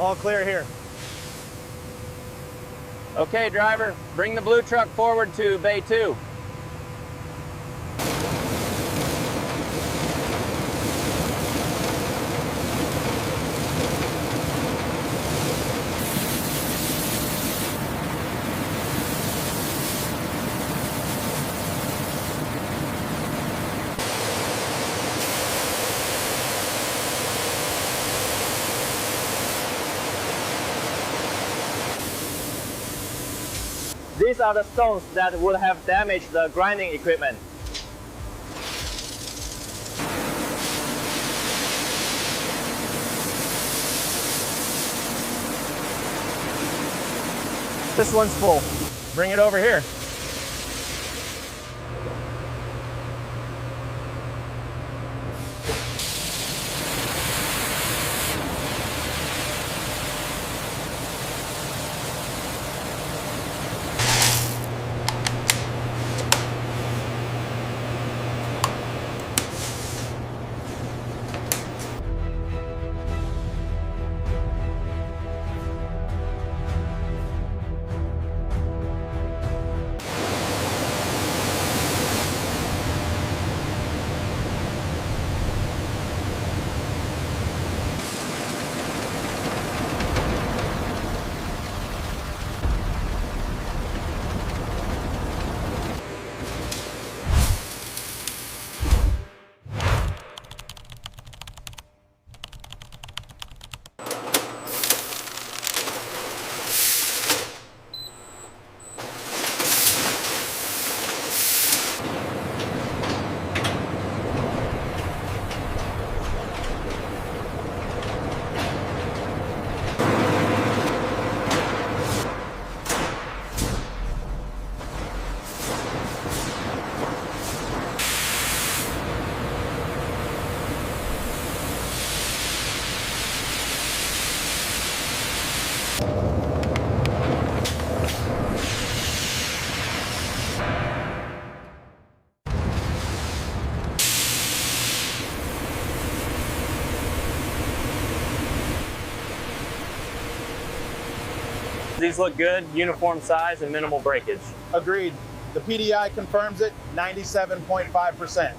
All clear here. Okay, driver, bring the blue truck forward to Bay 2. These are the stones that would have damaged the grinding equipment. This one's full. Bring it over here. These look good, uniform size and minimal breakage. Agreed. The PDI confirms it, 97.5%.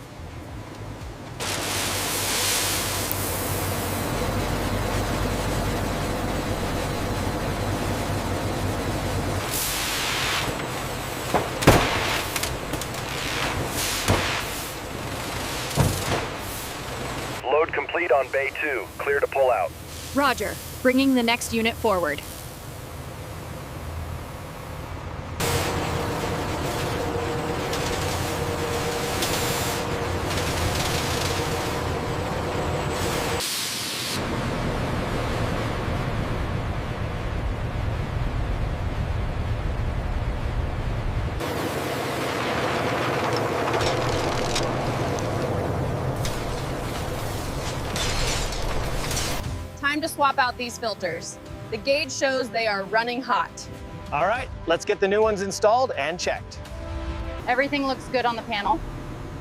Load complete on Bay 2. Clear to pull out. Roger. Bringing the next unit forward. Time to swap out these filters. The gauge shows they are running hot. All right, let's get the new ones installed and checked. Everything looks good on the panel.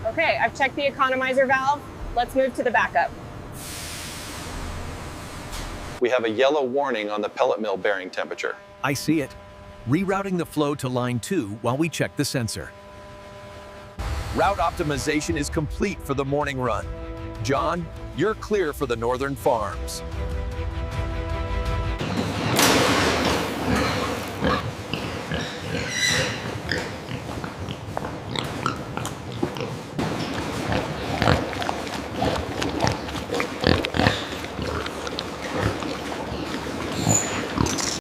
Okay, I've checked the economizer valve. Let's move to the backup. We have a yellow warning on the pellet mill bearing temperature. I see it. Rerouting the flow to line 2 while we check the sensor. Route optimization is complete for the morning run. John, you're clear for the northern farms.